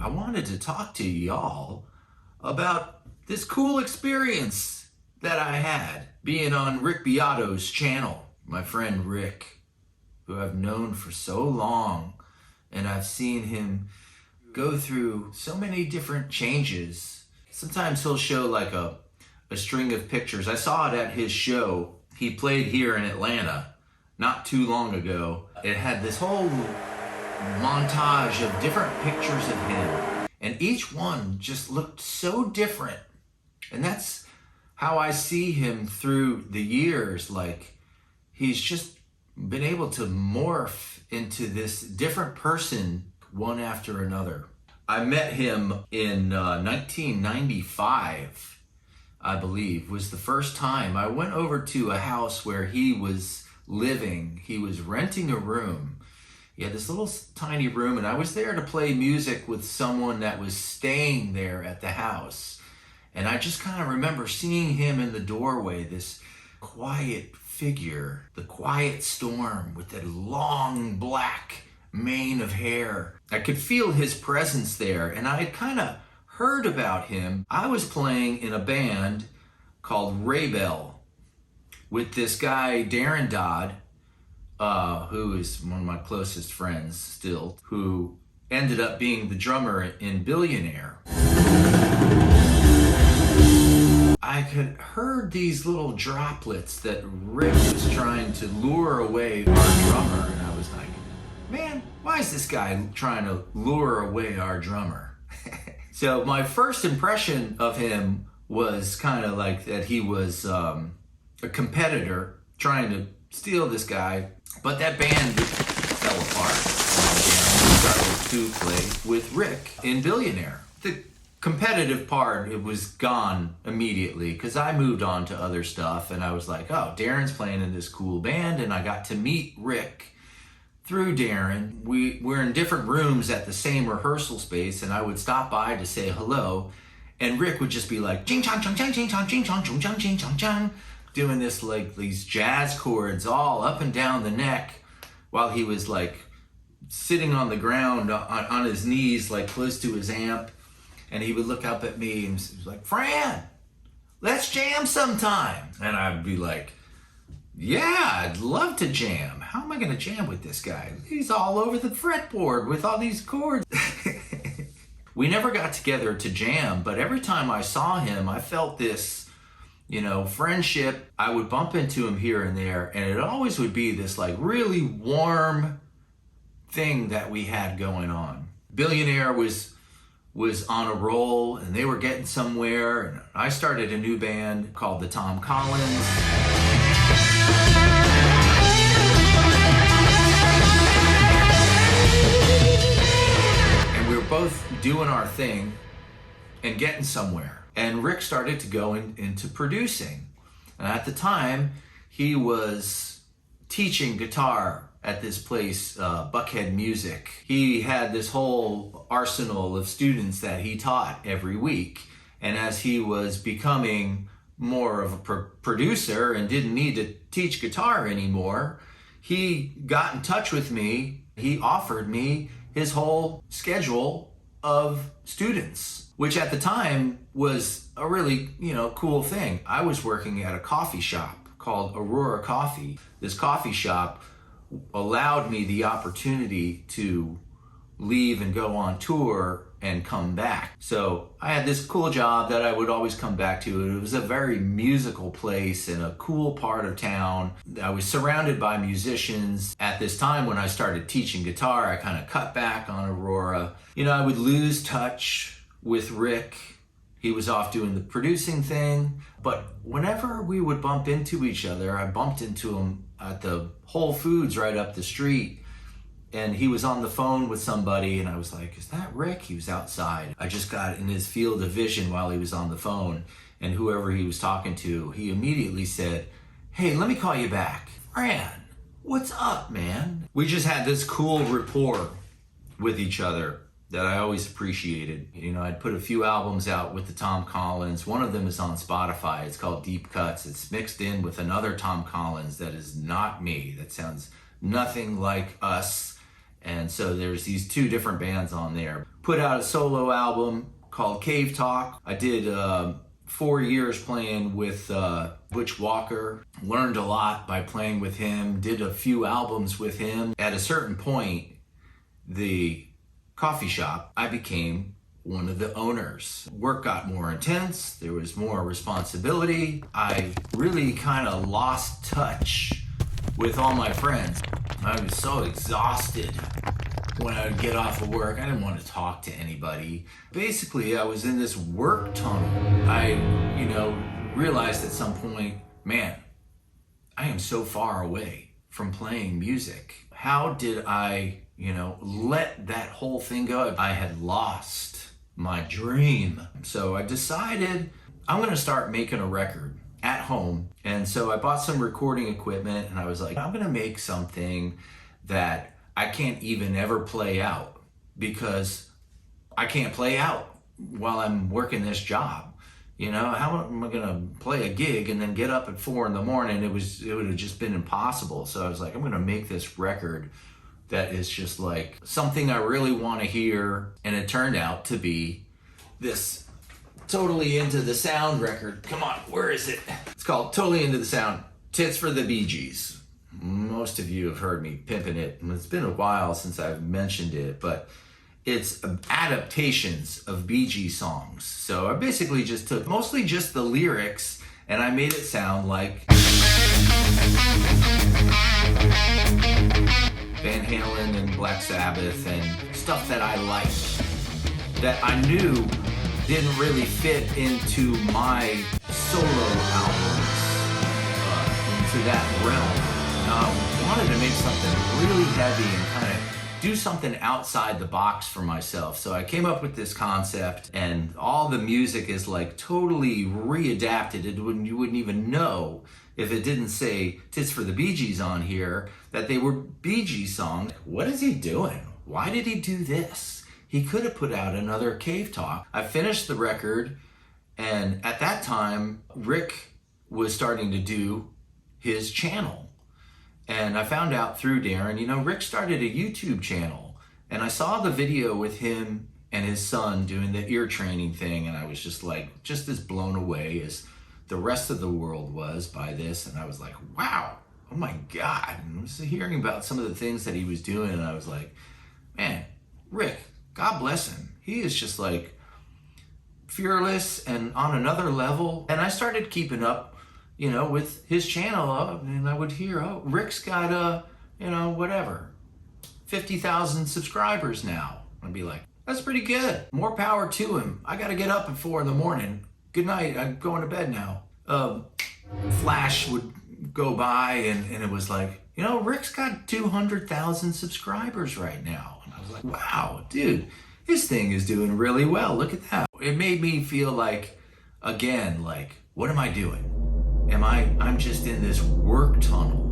I wanted to talk to y'all about this cool experience that I had being on Rick Beato's channel. My friend Rick, who I've known for so long, and I've seen him go through so many different changes. Sometimes he'll show like a string of pictures. I saw it at his show. He played here in Atlanta not too long ago. It had this whole montage of different pictures of him, and each one just looked so different. And that's how I see him through the years. Like, he's just been able to morph into this different person one after another. I met him in 1995, I believe, was the first time. I went over to a house where he was living. He was renting a room. He had this little tiny room, and I was there to play music with someone that was staying there at the house. And I just kind of remember seeing him in the doorway, this quiet figure, the quiet storm with that long black mane of hair. I could feel his presence there, and I had kind of heard about him. I was playing in a band called Raybell with this guy, Darren Dodd, who is one of my closest friends still, who ended up being the drummer in Billionaire. I had heard these little droplets that Rick was trying to lure away our drummer, and I was like, man, why is this guy trying to lure away our drummer? So my first impression of him was kind of like that he was a competitor trying to steal this guy, but that band fell apart. And we started to play with Rick in Billionaire. The competitive part, it was gone immediately because I moved on to other stuff, and I was like, oh, Darren's playing in this cool band, and I got to meet Rick through Darren. We're in different rooms at the same rehearsal space, and I would stop by to say hello, and Rick would just be like, ching chong chong chong ching chong ching chong chong chong ching chong chong, doing this like these jazz chords all up and down the neck while he was like sitting on the ground on his knees, like close to his amp. And he would look up at me and was like, Fran, let's jam sometime. And I'd be like, yeah, I'd love to jam. How am I gonna jam with this guy? He's all over the fretboard with all these chords. We never got together to jam, but every time I saw him, I felt this, friendship. I would bump into him here and there, and it always would be this like really warm thing that we had going on. Billionaire was on a roll, and they were getting somewhere, and I started a new band called the Tom Collins. And we were both doing our thing and getting somewhere. And Rick started to go into producing. And at the time, he was teaching guitar at this place, Buckhead Music. He had this whole arsenal of students that he taught every week. And as he was becoming more of a producer and didn't need to teach guitar anymore, he got in touch with me. He offered me his whole schedule of students, which at the time was a really, cool thing. I was working at a coffee shop called Aurora Coffee. This coffee shop allowed me the opportunity to leave and go on tour and come back. So I had this cool job that I would always come back to. It was a very musical place in a cool part of town. I was surrounded by musicians. At this time when I started teaching guitar, I kind of cut back on Aurora. I would lose touch with Rick. He was off doing the producing thing. But whenever we would bump into each other, I bumped into him at the Whole Foods right up the street. And he was on the phone with somebody, and I was like, is that Rick? He was outside. I just got in his field of vision while he was on the phone, and whoever he was talking to, he immediately said, hey, let me call you back. Fran, what's up, man? We just had this cool rapport with each other that I always appreciated. I'd put a few albums out with the Tom Collins. One of them is on Spotify. It's called Deep Cuts. It's mixed in with another Tom Collins that is not me. That sounds nothing like us. And so there's these two different bands on there. Put out a solo album called Cave Talk. I did 4 years playing with Butch Walker. Learned a lot by playing with him. Did a few albums with him. At a certain point, the coffee shop, I became one of the owners. Work got more intense. There was more responsibility. I really kind of lost touch with all my friends. I was so exhausted when I would get off of work. I didn't want to talk to anybody. Basically, I was in this work tunnel. I, realized at some point, man, I am so far away from playing music. How did I, let that whole thing go? I had lost my dream. So I decided I'm gonna start making a record at home. And so I bought some recording equipment and I was like, I'm gonna make something that I can't even ever play out, because I can't play out while I'm working this job. How am I gonna play a gig and then get up at 4 a.m? It would have just been impossible. So I was like, I'm gonna make this record that is just like something I really want to hear. And it turned out to be this Totally Into the Sound record. Come on, where is it? It's called Totally Into the Sound, Tits for the Bee Gees. Most of you have heard me pimping it, and it's been a while since I've mentioned it, but it's adaptations of Bee Gees songs. So I basically just took mostly just the lyrics and I made it sound like Van Halen and Black Sabbath and stuff that I liked, that I knew didn't really fit into my solo albums, into that realm. I wanted to make something really heavy and kind of do something outside the box for myself. So I came up with this concept, and all the music is like totally readapted. You wouldn't even know if it didn't say Tits for the Bee Gees on here that they were Bee Gees songs. What is he doing? Why did he do this? He could have put out another Cave Talk. I finished the record, and at that time, Rick was starting to do his channel. And I found out through Darren, Rick started a YouTube channel, and I saw the video with him and his son doing the ear training thing, and I was just as blown away as the rest of the world was by this. And I was like, wow, oh my God. And I was hearing about some of the things that he was doing, and I was like, man, Rick, God bless him. He is just like fearless and on another level. And I started keeping up, with his channel, and I would hear, Rick's got, 50,000 subscribers now. I'd be like, that's pretty good. More power to him. I got to get up at 4 a.m. Good night, I'm going to bed now. Flash would go by, and it was like, Rick's got 200,000 subscribers right now. And I was like, wow, dude, this thing is doing really well. Look at that. It made me feel like, again, what am I doing? I'm just in this work tunnel,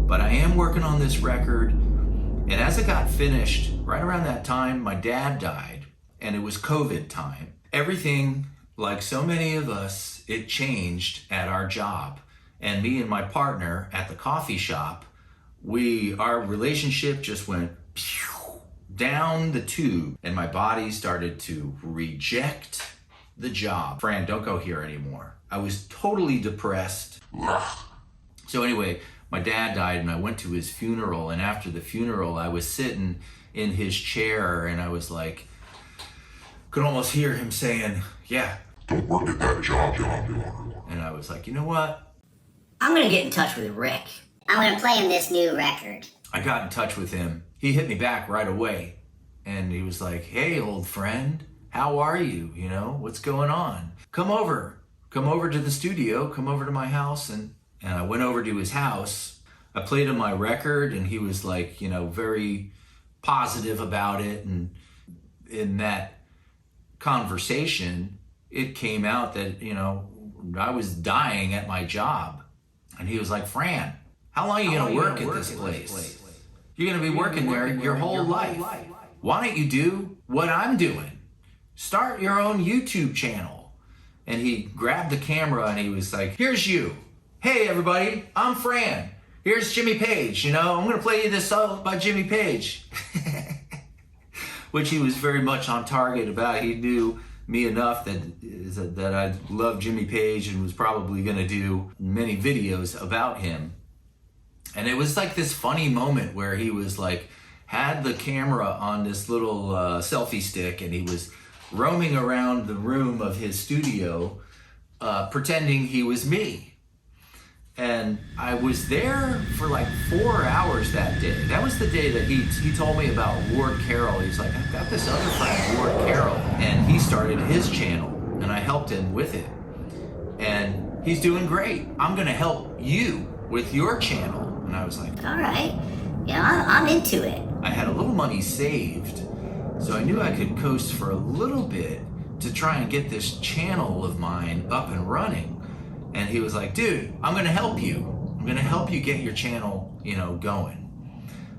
but I am working on this record. And as it got finished, right around that time, my dad died, and it was COVID time. Everything, like so many of us, it changed at our job. And me and my partner at the coffee shop, our relationship just went down the tube, and my body started to reject the job. Fran, don't go here anymore. I was totally depressed. So anyway, my dad died, and I went to his funeral, and after the funeral, I was sitting in his chair, and I was like, could almost hear him saying, yeah, don't work at that job. And I was like, you know what? I'm gonna get in touch with Rick. I'm gonna play him this new record. I got in touch with him. He hit me back right away, and he was like, hey, old friend, how are you? What's going on? Come over to the studio, come over to my house. And I went over to his house. I played him my record, and he was like, very positive about it. And in that conversation, it came out that, I was dying at my job. And he was like, Fran, how long are you gonna work at this place? You're gonna be working there your whole life. Why don't you do what I'm doing? Start your own YouTube channel. And he grabbed the camera and he was like, here's you. Hey everybody, I'm Fran. here's Jimmy Page, I'm going to play you this song by Jimmy Page. Which he was very much on target about. He knew me enough that I loved Jimmy Page and was probably going to do many videos about him. And it was like this funny moment where he was like, had the camera on this little selfie stick, and he was roaming around the room of his studio pretending he was me. And I was there for like 4 hours that day. That was the day that he told me about wardcarroll. He's like, I've got this other friend, wardcarroll, and he started his channel, and I helped him with it. And he's doing great. I'm gonna help you with your channel. And I was like, all right, yeah, I'm into it. I had a little money saved, so I knew I could coast for a little bit to try and get this channel of mine up and running. And he was like, dude, I'm gonna help you. I'm gonna help you get your channel, going.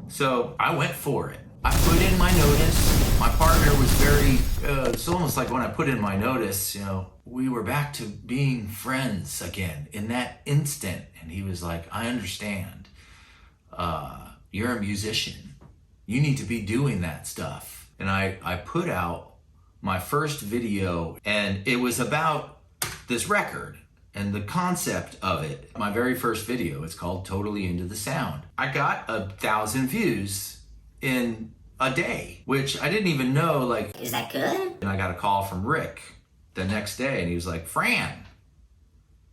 So I went for it. I put in my notice. My partner was very, it's almost like when I put in my notice, we were back to being friends again in that instant. And he was like, I understand. You're a musician. You need to be doing that stuff. And I put out my first video, and it was about this record. And the concept of it, my very first video, it's called Totally Into the Sound. I got 1,000 views in a day, which I didn't even know, like. Is that good? And I got a call from Rick the next day, and he was like, Fran,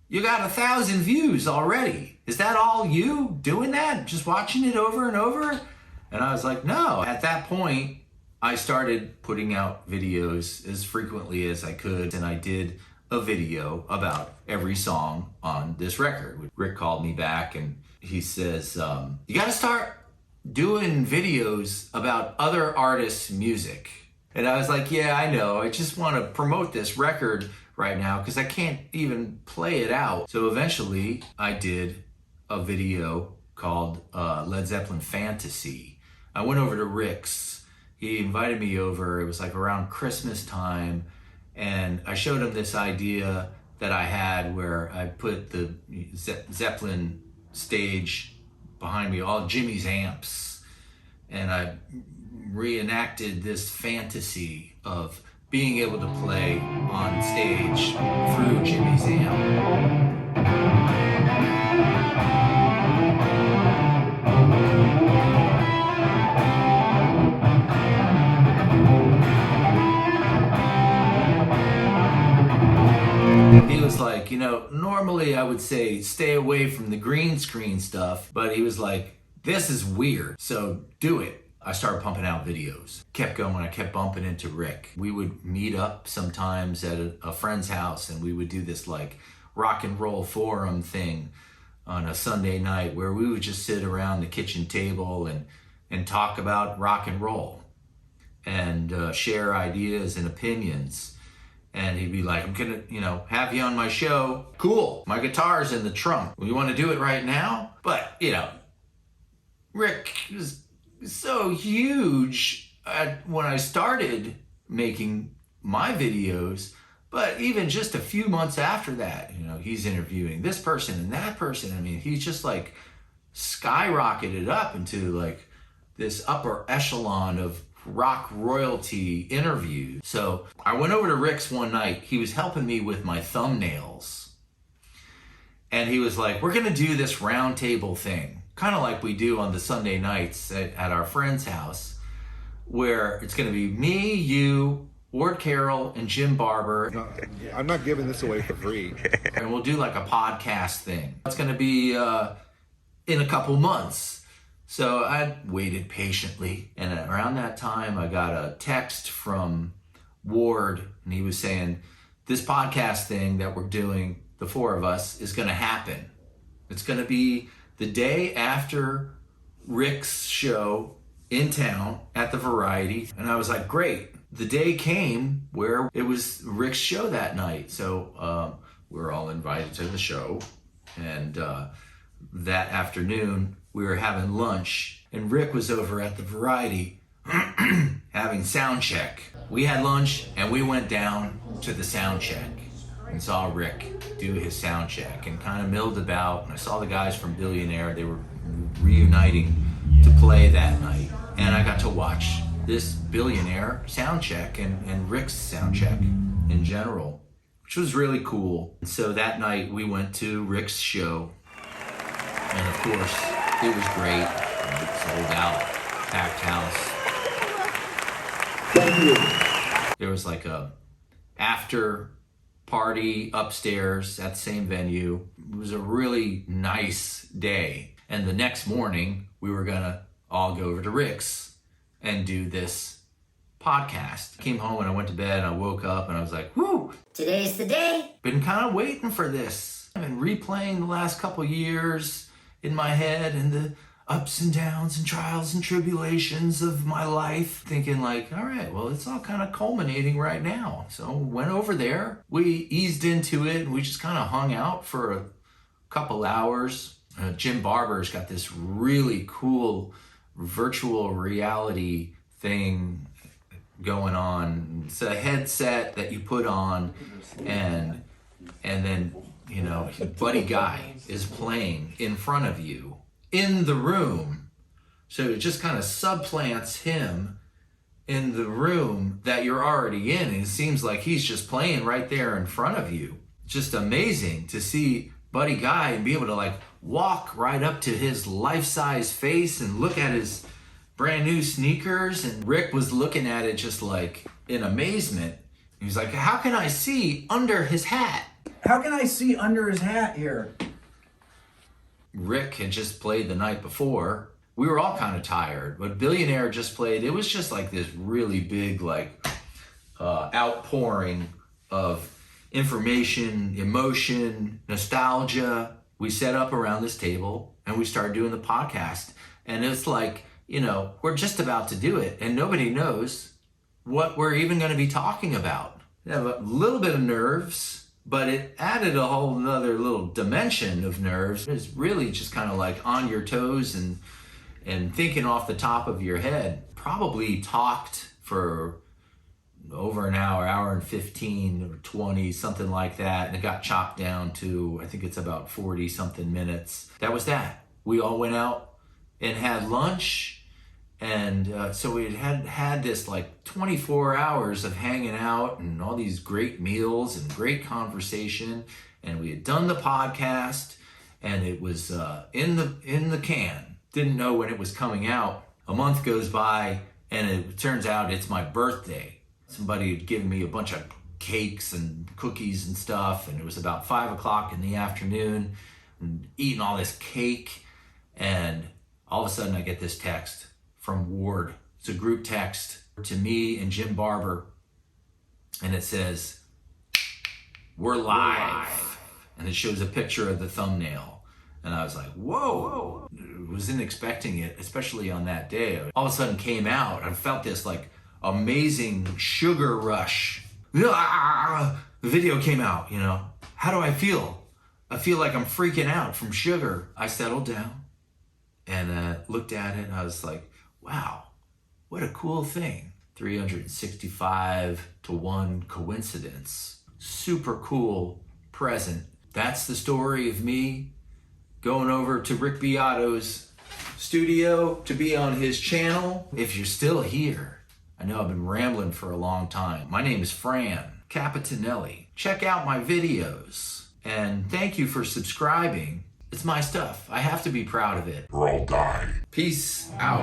you got 1,000 views already. Is that all you doing that? Just watching it over and over? And I was like, no. At that point, I started putting out videos as frequently as I could, and I did a video about every song on this record. Rick called me back and he says, you got to start doing videos about other artists' music. And I was like, yeah, I know. I just want to promote this record right now because I can't even play it out. So eventually I did a video called Led Zeppelin Fantasy. I went over to Rick's. He invited me over. It was like around Christmas time. And I showed him this idea that I had where I put the Zeppelin stage behind me, all Jimmy's amps. And I reenacted this fantasy of being able to play on stage through Jimmy's amp. He was like, normally I would say stay away from the green screen stuff, but he was like, this is weird, so do it. I started pumping out videos. Kept going, I kept bumping into Rick. We would meet up sometimes at a friend's house, and we would do this like rock and roll forum thing on a Sunday night where we would just sit around the kitchen table and talk about rock and roll and share ideas and opinions. And he'd be like, I'm gonna, have you on my show. Cool, my guitar's in the trunk. You wanna do it right now? But, Rick was so huge when I started making my videos, but even just a few months after that, he's interviewing this person and that person. I mean, he's just like skyrocketed up into like this upper echelon of rock royalty interviews. So I went over to Rick's one night. He was helping me with my thumbnails. And he was like, we're gonna do this round table thing, kind of like we do on the Sunday nights at our friend's house, where it's gonna be me, you, wardcarroll, and Jimbarber. No, I'm not giving this away for free. And we'll do like a podcast thing. It's gonna be in a couple months. So I waited patiently, and around that time I got a text from Ward, and he was saying, this podcast thing that we're doing, the four of us, is gonna happen. It's gonna be the day after Rick's show in town at the Variety. And I was like, great. The day came where it was Rick's show that night. So we were all invited to the show, and that afternoon we were having lunch, and Rick was over at the Variety having sound check. We had lunch, and we went down to the sound check and saw Rick do his sound check and kind of milled about. And I saw the guys from Billionaire. They were reuniting to play that night. And I got to watch this billionaire sound check and Rick's sound check in general, which was really cool. And so that night we went to Rick's show, and of course it was great. It sold out, packed house. There was like a after party upstairs at the same venue. It was a really nice day. And the next morning we were gonna all go over to Rick's and do this podcast. I came home and I went to bed and I woke up and I was like, whoo! Today's the day. Been kind of waiting for this. I've been replaying the last couple years in my head and the ups and downs and trials and tribulations of my life, thinking like, all right, well, it's all kind of culminating right now. So went over there, we eased into it, and we just kind of hung out for a couple hours. Jim Barber's got this really cool virtual reality thing going on. It's a headset that you put on, and then, you know, Buddy Guy is playing in front of you in the room. So it just kind of supplants him in the room that you're already in. And it seems like he's just playing right there in front of you. Just amazing to see Buddy Guy and be able to like walk right up to his life-size face and look at his brand new sneakers. And Rick was looking at it just like in amazement. He was like, how can I see under his hat? How can I see under his hat here? Rick had just played the night before. We were all kind of tired, but Billionaire just played. It was just like this really big, like, outpouring of information, emotion, nostalgia. We set up around this table and we started doing the podcast. And it's like, you know, we're just about to do it and nobody knows what we're even going to be talking about. We have a little bit of nerves, but it added a whole nother little dimension of nerves. It's really just kind of like on your toes and thinking off the top of your head. Probably talked for over an hour and 15 or 20, something like that. And it got chopped down to, I think it's about 40 something minutes. That was that. We all went out and had lunch. And so we had this like 24 hours of hanging out and all these great meals and great conversation. And we had done the podcast and it was in the can. Didn't know when it was coming out. A month goes by and it turns out it's my birthday. Somebody had given me a bunch of cakes and cookies and stuff. And it was about 5 o'clock in the afternoon and eating all this cake. And all of a sudden I get this text from Ward. It's a group text to me and Jim Barber. And it says, we're live. And it shows a picture of the thumbnail. And I was like, whoa. I wasn't expecting it, especially on that day. All of a sudden came out. I felt this like amazing sugar rush. The video came out, you know. How do I feel? I feel like I'm freaking out from sugar. I settled down and looked at it and I was like, wow, what a cool thing. 365 to 1 coincidence. Super cool present. That's the story of me going over to Rick Beato's studio to be on his channel. If you're still here, I know I've been rambling for a long time. My name is Fran Capitanelli. Check out my videos and thank you for subscribing. It's my stuff. I have to be proud of it. Or I'll die. Peace out.